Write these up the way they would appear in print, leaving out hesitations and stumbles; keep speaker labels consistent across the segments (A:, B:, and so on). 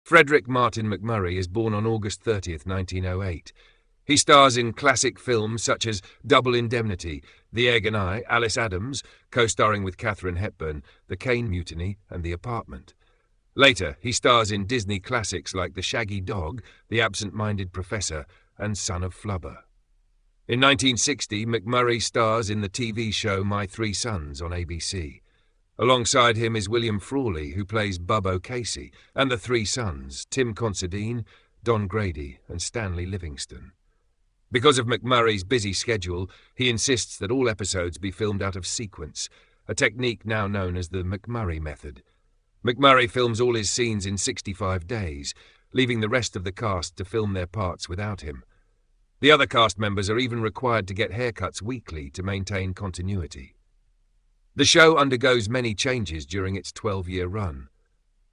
A: Frederick Martin MacMurray is born on August 30th, 1908. He stars in classic films such as Double Indemnity, The Egg and I, Alice Adams, co-starring with Katharine Hepburn, The Caine Mutiny and The Apartment. Later, he stars in Disney classics like The Shaggy Dog, The Absent-Minded Professor and Son of Flubber. In 1960, MacMurray stars in the TV show My Three Sons on ABC. Alongside him is William Frawley, who plays Bub O'Casey, and the three sons, Tim Considine, Don Grady and Stanley Livingston. Because of MacMurray's busy schedule, he insists that all episodes be filmed out of sequence, a technique now known as the MacMurray method. MacMurray films all his scenes in 65 days, leaving the rest of the cast to film their parts without him. The other cast members are even required to get haircuts weekly to maintain continuity. The show undergoes many changes during its 12-year run.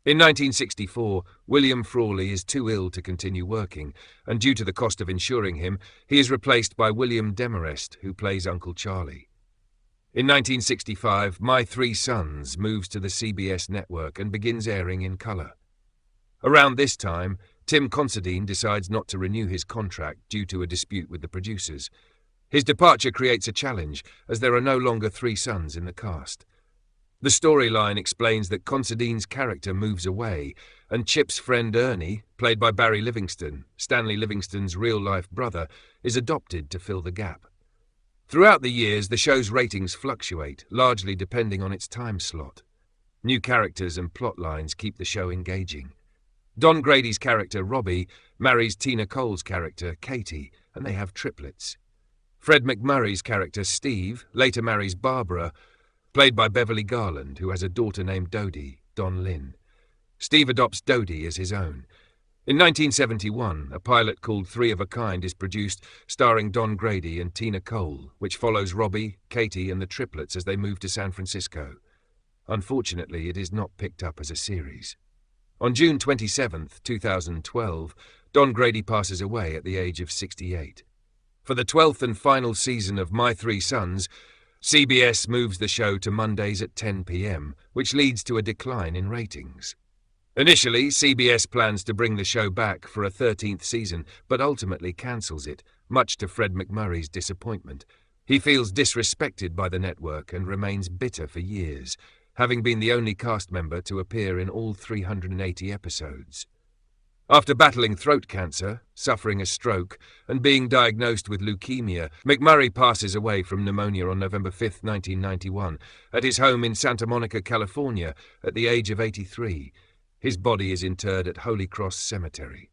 A: In 1964, William Frawley is too ill to continue working, and due to the cost of insuring him, he is replaced by William Demarest, who plays Uncle Charlie. In 1965, My Three Sons moves to the CBS network and begins airing in colour. Around this time, Tim Considine decides not to renew his contract due to a dispute with the producers. His departure creates a challenge, as there are no longer three sons in the cast. The storyline explains that Considine's character moves away, and Chip's friend Ernie, played by Barry Livingston, Stanley Livingston's real-life brother, is adopted to fill the gap. Throughout the years, the show's ratings fluctuate, largely depending on its time slot. New characters and plot lines keep the show engaging. Don Grady's character, Robbie, marries Tina Cole's character, Katie, and they have triplets. Fred MacMurray's character, Steve, later marries Barbara, played by Beverly Garland, who has a daughter named Dodie, Don Lynn. Steve adopts Dodie as his own. In 1971, a pilot called Three of a Kind is produced, starring Don Grady and Tina Cole, which follows Robbie, Katie and the triplets as they move to San Francisco. Unfortunately, it is not picked up as a series. On June 27, 2012, Don Grady passes away at the age of 68. For the 12th and final season of My Three Sons, CBS moves the show to Mondays at 10 p.m., which leads to a decline in ratings. Initially, CBS plans to bring the show back for a 13th season, but ultimately cancels it, much to Fred MacMurray's disappointment. He feels disrespected by the network and remains bitter for years, having been the only cast member to appear in all 380 episodes. After battling throat cancer, suffering a stroke, and being diagnosed with leukemia, MacMurray passes away from pneumonia on November 5, 1991, at his home in Santa Monica, California, at the age of 83. His body is interred at Holy Cross Cemetery.